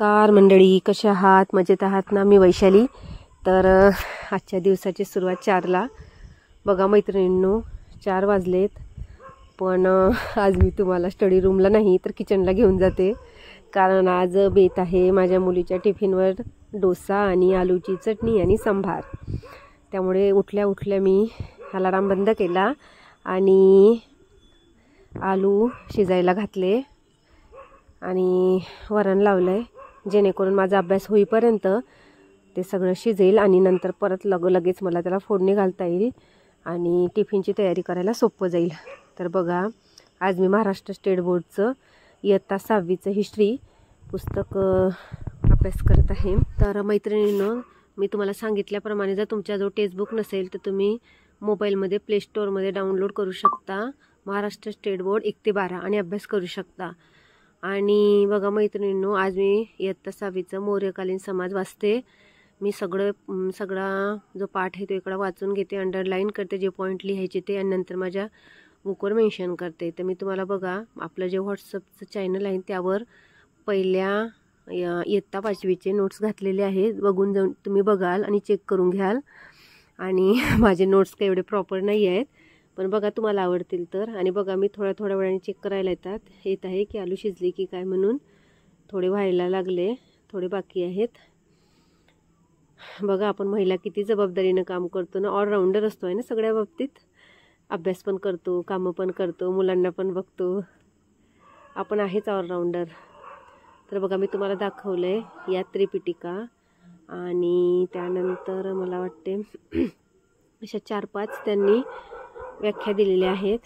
नमस्कार मंडळी, कशा आहात? मजेत आहात ना? मी वैशाली. तर आजच्या दिवसाची सुरुवात 4ला. बघा मैत्रिणींनो, 4 वाजलेत, पण आज मी तुम्हाला स्टडी रूमला नाही तर किचनला घेऊन जाते. कारण आज बेत आहे माझ्या मुलीच्या टिफिनवर डोसा आणि आलूची चटणी आणि सांभार. त्यामुळे उठल्या उठल्या मी अलार्म बंद केला आणि आलू शिजायला घातले आणि वरण लावलं आहे, जेणेकरून माझा अभ्यास होईपर्यंत ते सगळं शिजेल आणि नंतर परत लगेच मला त्याला फोडणी घालता येईल आणि टिफिनची तयारी करायला सोपं जाईल. तर बघा, आज मी महाराष्ट्र स्टेट बोर्डचं इयत्ता 6वीचं हिस्ट्री पुस्तक अभ्यास करत आहे. तर मैत्रिणींनो, मी तुम्हाला सांगितल्याप्रमाणे जर तुमच्याजवळ टेक्स्टबुक नसेल तर तुम्ही मोबाईलमध्ये प्ले स्टोअरमध्ये डाउनलोड करू शकता महाराष्ट्र स्टेट बोर्ड 1 ते 12 आणि अभ्यास करू शकता. आणि बघा मैत्रिणींनो, आज मी इयत्ता 6वीचं मौर्यकालीन समाज वाचते. मी सगळा जो पाठ आहे तो इकडं वाचून घेते, अंडरलाईन करते जे पॉईंट लिहायचे ते, आणि नंतर माझ्या बुकवर मेन्शन करते. तर मी तुम्हाला बघा, आपलं जे व्हॉट्सअपचं चॅनल आहे त्यावर पहिल्या इयत्ता 5वीचे नोट्स घातलेले आहेत. बघून जाऊन तुम्ही बघाल आणि चेक करून घ्याल. आणि माझे नोट्स काही एवढे प्रॉपर नाही आहेत, पण बघा तुम्हाला आवडतील तर. आणि बघा, मी थोड्या वेळाने चेक करायला येत आहे की आलू शिजली की काय म्हणून. थोडे व्हायला लागले, थोडे बाकी आहेत. बघा, आपण महिला किती जबाबदारीनं काम करतो ना, ऑलराऊंडर असतो आहे ना सगळ्या बाबतीत. अभ्यास पण करतो, कामं पण करतो, मुलांना पण बघतो, आपण आहेच ऑलराऊंडर. तर बघा, मी तुम्हाला दाखवलं आहे या त्रिपिटिका आणि त्यानंतर मला वाटते अशा 4-5 त्यांनी व्याख्या दिलेल्या आहेत.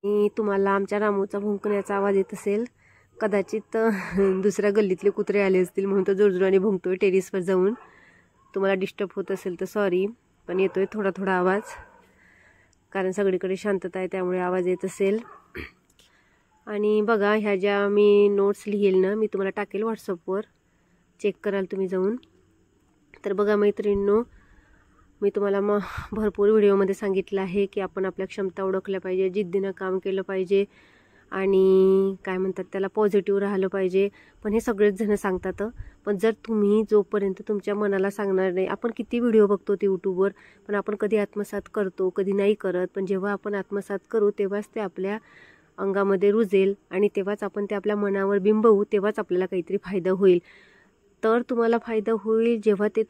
आणि तुम्हाला आमच्या रामूचा भुंकण्याचा आवाज येत असेल, कदाचित दुसऱ्या गल्लीतले कुत्रे आले असतील म्हणून तो जोरजोराने भुंकतोय टेरेसवर जाऊन. तुम्हाला डिस्टर्ब होत असेल तर सॉरी, पण येतोय थोडा आवाज, कारण सगळीकडे शांतता आहे त्यामुळे आवाज येत असेल. आणि बघा, ह्या ज्या मी नोट्स लिहिल ना, मी तुम्हाला टाकेल व्हॉट्सअपवर, चेक कराल तुम्ही जाऊन. तर बघा मैत्रिणींनो, मी तुम्हाला भरपूर व्हिडिओमध्ये सांगितलं आहे की आपण आपल्या क्षमता ओळखल्या पाहिजे, जिद्दीनं काम केलं पाहिजे आणि काय म्हणतात त्याला, पॉझिटिव्ह राहिलं पाहिजे. पण हे सगळेच जण सांगतात, पण जर तुम्ही जोपर्यंत तुमच्या मनाला सांगणार नाही, आपण किती व्हिडिओ बघतो ते यूट्यूबवर, पण आपण कधी आत्मसात करतो, कधी नाही करत. पण जेव्हा आपण आत्मसात करू तेव्हाच ते आपल्या अंगामध्ये रुजेल आणि तेव्हाच आपण ते आपल्या मनावर बिंबवू, तेव्हाच आपल्याला काहीतरी फायदा होईल. तर तुम्हाला फायदा होईल जेव्हा ते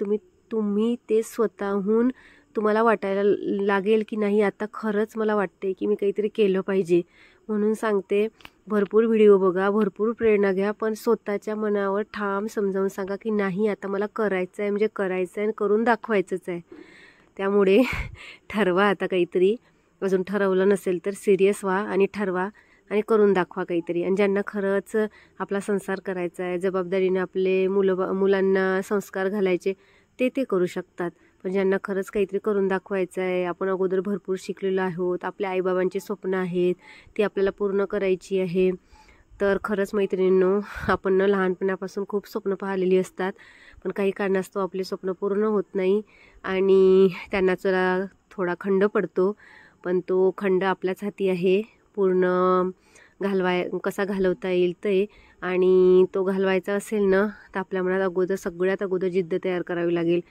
तुम्ही ते स्वतःहून तुम्हाला वाटायला लागेल की नाही, आता खरंच मला वाटते की मी काहीतरी केलं पाहिजे. म्हणून सांगते, भरपूर व्हिडिओ बघा, भरपूर प्रेरणा घ्या, पण स्वतःच्या मनावर ठाम समजावून सांगा की नाही, आता मला करायचं आहे म्हणजे करायचं आहे आणि करून दाखवायचंच आहे. त्यामुळे ठरवा आता काहीतरी. अजून ठरवलं नसेल तर सिरियस व्हा आणि ठरवा आणि करून दाखवा काहीतरी. आणि ज्यांना खरंच आपला संसार करायचा आहे, जबाबदारीने आपले मुलांना संस्कार घालायचे, ते करू शकतात. पण ज्यांना खरंच काहीतरी करून दाखवायचं आहे, आपण अगोदर भरपूर शिकलेलो आहोत, आपल्या आईबाबांची स्वप्न आहेत, ती आपल्याला पूर्ण करायची आहे. तर खरंच मैत्रिणींनो, आपण लहानपणापासून खूप स्वप्न पाहिलेली असतात, पण काही कारणास्तव आपले स्वप्न पूर्ण होत नाही आणि त्यांना जरा थोडा खंड पडतो. पण तो खंड आपल्याच हाती आहे, पूर्ण कसा घालवता येईल ते. आणि तो घालवायचा असेल ना, तर आपल्या मनात सगळ्यात अगोदर जिद्द तयार करावी लागेल.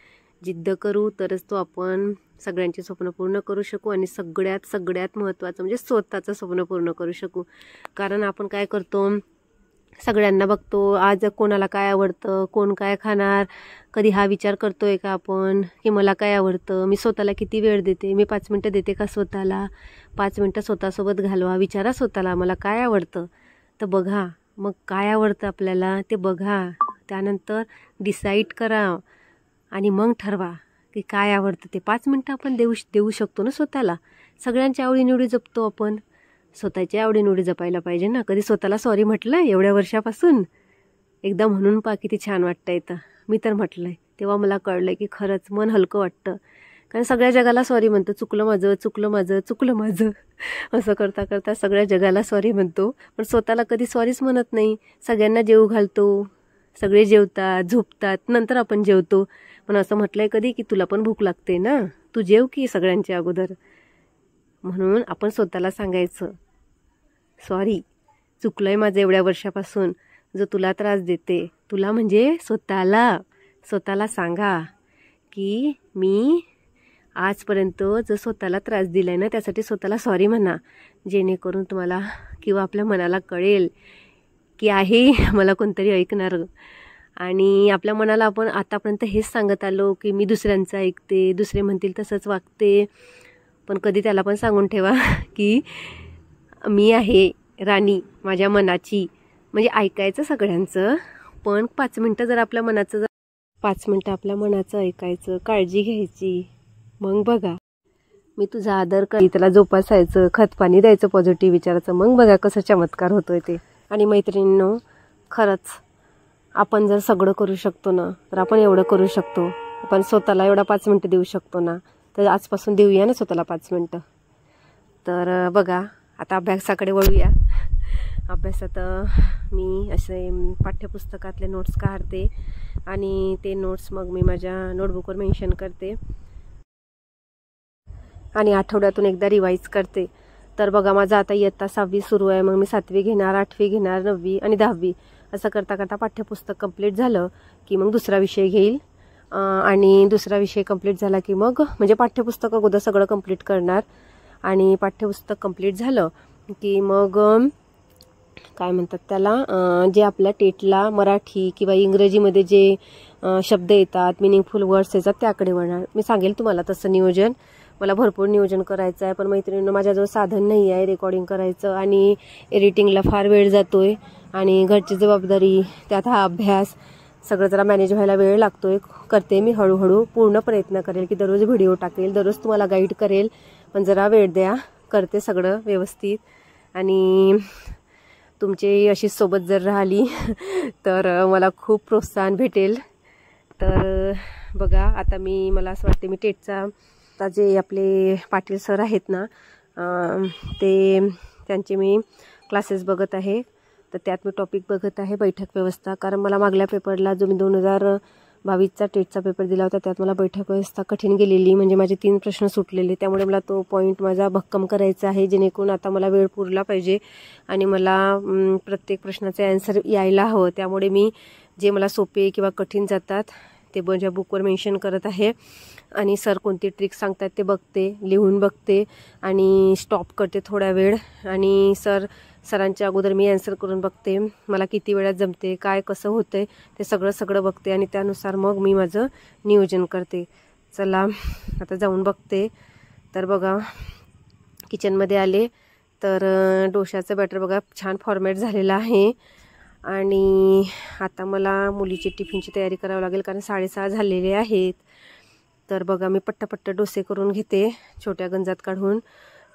जिद्द करू तरच तो आपण सगळ्यांचे स्वप्न पूर्ण करू शकू आणि सगळ्यात महत्त्वाचं म्हणजे स्वतःचं स्वप्न पूर्ण करू शकू. कारण आपण काय करतो, सगळ्यांना बघतो, आज कोणाला काय आवडतं, कोण काय खाणार, कधी हा विचार करतोय का आपण की मला काय आवडतं, मी स्वतःला किती वेळ देते, मी 5 मिनटं देते का स्वतःला, 5 मिनटं स्वतःसोबत घालवा, विचारा स्वतःला मला काय आवडतं. तर बघा, मग काय आवडतं आपल्याला ते बघा, त्यानंतर डिसाईड करा आणि मग ठरवा की काय आवडतं ते. 5 मिनटं आपण देऊ शकतो ना स्वतःला. सगळ्यांच्या आवडीनिवडी जपतो आपण, स्वतःची आवडीनिवडी जपायला पाहिजे ना. कधी स्वतःला सॉरी म्हटलं एवढ्या वर्षापासून? एकदा म्हणून किती छान वाटतं येतं. मी तर म्हटलं आहे, तेव्हा मला कळलं की खरंच मन हलकं वाटतं. कारण सगळ्या जगाला सॉरी म्हणतो, चुकलं माझं असं करता सगळ्या जगाला सॉरी म्हणतो, पण स्वतःला कधी सॉरीच म्हणत नाही. सगळ्यांना जेवू घालतो, सगळे जेवतात, झोपतात, नंतर आपण जेवतो. पण असं म्हटलंय कधी की तुला पण भूक लागते ना, तू जेव की सगळ्यांच्या अगोदर. म्हणून आपण स्वतःला सांगायचं, सॉरी चुकलं आहे माझं एवढ्या वर्षापासून, जो तुला त्रास देते. तुला म्हणजे स्वतःला सांगा की मी आजपर्यंत जो स्वतःला त्रास दिला आहे ना, त्यासाठी स्वतःला सॉरी म्हणा, जेणेकरून तुम्हाला किंवा आपल्या मनाला कळेल की आहे मला कोणतरी ऐकणार. आणि आपल्या मनाला आपण आतापर्यंत हेच सांगत आलो की मी दुसऱ्यांचं ऐकते, दुसरे म्हणतील तसंच वागते. पण कधी त्याला पण सांगून ठेवा की मी आहे राणी माझ्या मनाची. म्हणजे ऐकायचं सगळ्यांचं, पण 5 मिनटं जर आपल्या मनाचं 5 मिनटं आपल्या मनाचं ऐकायचं, काळजी घ्यायची. मग बघा, मी तुझा आदर करी, त्याला जोपासायचं, खतपाणी द्यायचं पॉझिटिव्ह विचाराचं. मग बघा कसं चमत्कार होतोय ते. आणि मैत्रिणींनो, खरंच आपण जर सगळं करू शकतो ना, तर आपण एवढं करू शकतो. आपण स्वतःला एवढा 5 मिनटं देऊ शकतो ना, तर आजपासून देऊया ना स्वतःला 5 मिनटं. तर बघा, आता अभ्यासाकडे वळूया. अभ्यासात मी असे पाठ्यपुस्तकातले नोट्स काढते आणि ते नोट्स मग मी माझ्या नोटबुकवर मेन्शन करते आणि आठवड्यातून एकदा रिवाईज करते. तर बघा, माझा आता इयत्ता 6वी सुरू आहे. मग मी 7वी घेणार, 8वी घेणार, 9वी आणि 10वी असं करता करता पाठ्यपुस्तक कंप्लीट झालं की मग दुसरा विषय घेईल. आणि दुसरा विषय कंप्लीट झाला की मग म्हणजे पाठ्यपुस्तक अगोदर सगळं कंप्लीट करणार आणि पाठ्यपुस्तक कंप्लीट झालं की मग काय म्हणतात त्याला, जे आपल्या टेटला मराठी किंवा इंग्रजीमध्ये जे शब्द येतात, मिनिंगफुल वर्ड्स येतात, त्याकडे वळणार. मी सांगेल तुम्हाला तसं नियोजन. मला भरपूर नियोजन करायचं आहे, पण मैत्रिणींनो माझ्याजवळ साधन नाही आहे रेकॉर्डिंग करायचं आणि एडिटिंगला फार वेळ जातोय आणि घरची जबाबदारी, त्यात हा अभ्यास, सगळं जरा मॅनेज व्हायला वेळ लागतोय. करते मी हळूहळू, पूर्ण प्रयत्न करेल की दररोज व्हिडिओ टाकेल, दररोज तुम्हाला गाईड करेल, पण जरा वेळ द्या. करते सगळं व्यवस्थित. आणि तुमची अशी सोबत जर राहिली तर मला खूप प्रोत्साहन भेटेल. तर बघा, आता मला असं वाटते मी टेटचा आता जे आपले पाटील सर आहेत ना, त्यांचे मी क्लासेस बघत आहे. तर त्यात मी टॉपिक बघत आहे बैठक व्यवस्था. कारण मला मागल्या पेपरला जो मी 2022चा टेटचा पेपर दिला होता, त्यात मला बैठक व्यवस्था कठीण गेलेली. म्हणजे माझे 3 प्रश्न सुटलेले. त्यामुळे मला तो पॉईंट माझा भक्कम करायचा आहे, जेणेकरून आता मला वेळ पुरला पाहिजे आणि मला प्रत्येक प्रश्नाचे आन्सर यायला हवं. त्यामुळे मी जे मला सोपे किंवा कठीण जातात ते माझ्या बुकवर मेन्शन करत आहे आणि सर कोणती ट्रिक सांगतात ते बघते, लिहून बघते आणि स्टॉप करते थोडा वेळ. आणि सरांच्या अगोदर मी आन्सर करून बघते, मला किती वेळात जमते, काय कसं होतंय ते सगळं बघते आणि त्यानुसार मग मी माझं नियोजन करते. चला आता जाऊन बघते. तर बघा, किचनमध्ये आले तर डोशाचं बॅटर बघा छान फॉर्मॅट झालेलं आहे. आणि आता मला मुलीची टिफिनची तयारी करावी लागेल, कारण 6:30 झालेले आहेत. तर बघा, मी पट्टापट्टा डोसे करून घेते छोट्या गंजात काढून,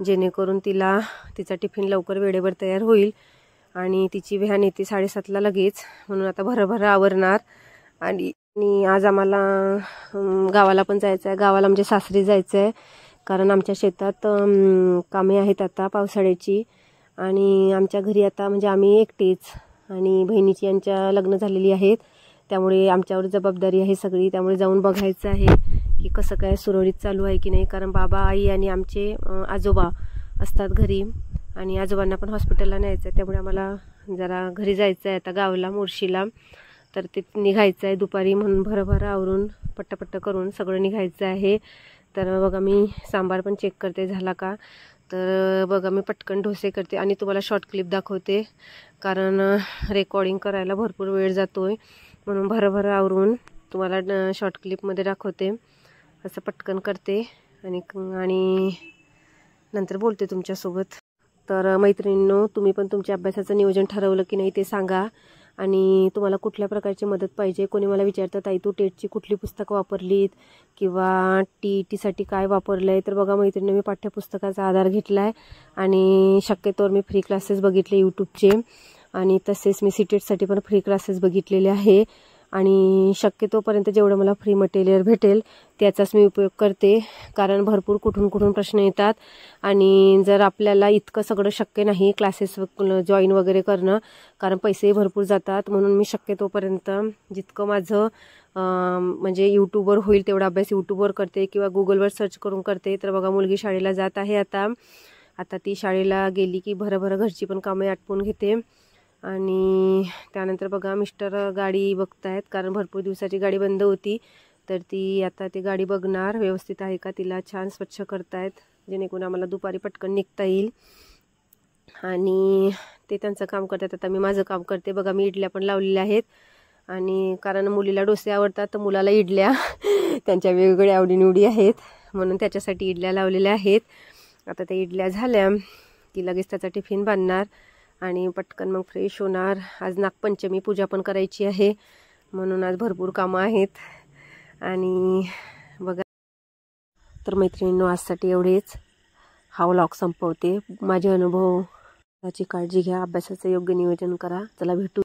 जेणेकरून तिचा टिफिन लवकर वेळेवर तयार होईल. आणि तिची व्हॅन येते 7:30ला लगेच, म्हणून आता भरभर आवरणार. आणि आज आम्हाला गावाला पण जायचं आहे. गावाला म्हणजे सासरी जायचं आहे, कारण आमच्या शेतात कामे आहेत आता पावसाळ्याची. आणि आमच्या घरी आता म्हणजे आम्ही एकटेच आणि बहिणीची यांच्या लग्न झालेली आहेत, त्यामुळे आमच्यावर जबाबदारी आहे सगळी. त्यामुळे जाऊन बघायचं आहे की कसं काय सुरळीत चालू आहे की नाही. कारण बाबा, आई आणि आमचे आजोबा असतात घरी आणि आजोबांना पण हॉस्पिटलला न्यायचं आहे. त्यामुळे आम्हाला जरा घरी जायचं आहे आता गावाला, मुर्शीला. तर ते निघायचं आहे दुपारी, म्हणून भरभर आवरून पट्टापट्टा करून सगळं निघायचं आहे. तर बघा, मी सांबार पण चेक करते झाला का. तर बघा, मी पटकन डोसे करते आणि तुम्हाला शॉर्ट क्लिप दाखवते, कारण रेकॉर्डिंग करायला भरपूर वेळ जातोय, म्हणून भरभर आवरून तुम्हाला शॉर्ट क्लिपमध्ये दाखवते. असं पटकन करते आणि नंतर बोलते तुमच्यासोबत. तर मैत्रिणींनो, तुम्ही पण तुमच्या अभ्यासाचं नियोजन ठरवलं की नाही ते सांगा. आणि तुम्हाला कुठल्या प्रकारची मदत पाहिजे. कोणी मला विचारतात, ताई तू टेटची कुठली पुस्तकं वापरलीत किंवा TETसाठी काय वापरलं आहे. तर बघा मैत्रिणी, मी पाठ्यपुस्तकाचा आधार घेतला आहे आणि शक्यतोवर मी फ्री क्लासेस बघितले यूट्यूबचे, आणि तसेच मी CTETसाठी पण फ्री क्लासेस बघितलेले आहे. आणि शक्यतोपर्यंत जेवढं मला फ्री मटेरियल भेटेल त्याचाच मी उपयोग करते, कारण भरपूर कुठून प्रश्न येतात. आणि जर आपल्याला इतकं सगळं शक्य नाही क्लासेस जॉईन वगैरे करणं, कारण पैसेही भरपूर जातात. म्हणून मी शक्यतोपर्यंत जितकं माझं म्हणजे यूट्यूबवर होईल तेवढा अभ्यास यूट्यूबवर करते किंवा गुगलवर सर्च करून करते. तर बघा, मुलगी शाळेला जात आहे आता आता ती शाळेला गेली की भरभर घरची पण कामे आटपून घेते. आणि त्यानंतर बघा मिस्टर गाडी बघतायत, कारण भरपूर दिवसाची गाडी बंद होती. तर ती आता ती गाडी बघणार व्यवस्थित आहे का, तिला छान स्वच्छ करतायत, जेणेकरून आम्हाला दुपारी पटकन निघता येईल. आणि ते त्यांचं काम करतात, आता मी माझं काम करते. बघा मी इडल्या पण लावलेल्या आहेत. आणि कारण मुलीला डोसे आवडतात तर मुलाला इडल्या त्यांच्या वेगवेगळ्या आवडीनिवडी आहेत, म्हणून त्याच्यासाठी इडल्या लावलेल्या आहेत. आता त्या इडल्या झाल्या की लगेच त्याचा टिफिन बांधणार आणि पटकन मग फ्रेश होणार. आज नागपंचमी पूजा पण करायची आहे, म्हणून आज भरपूर कामं आहेत. आणि बघा तर मैत्रिणींनो, आजसाठी एवढेच. हा व्लॉग संपवते. माझे अनुभव, त्याची काळजी घ्या, अभ्यासाचं योग्य नियोजन करा. चला भेटू.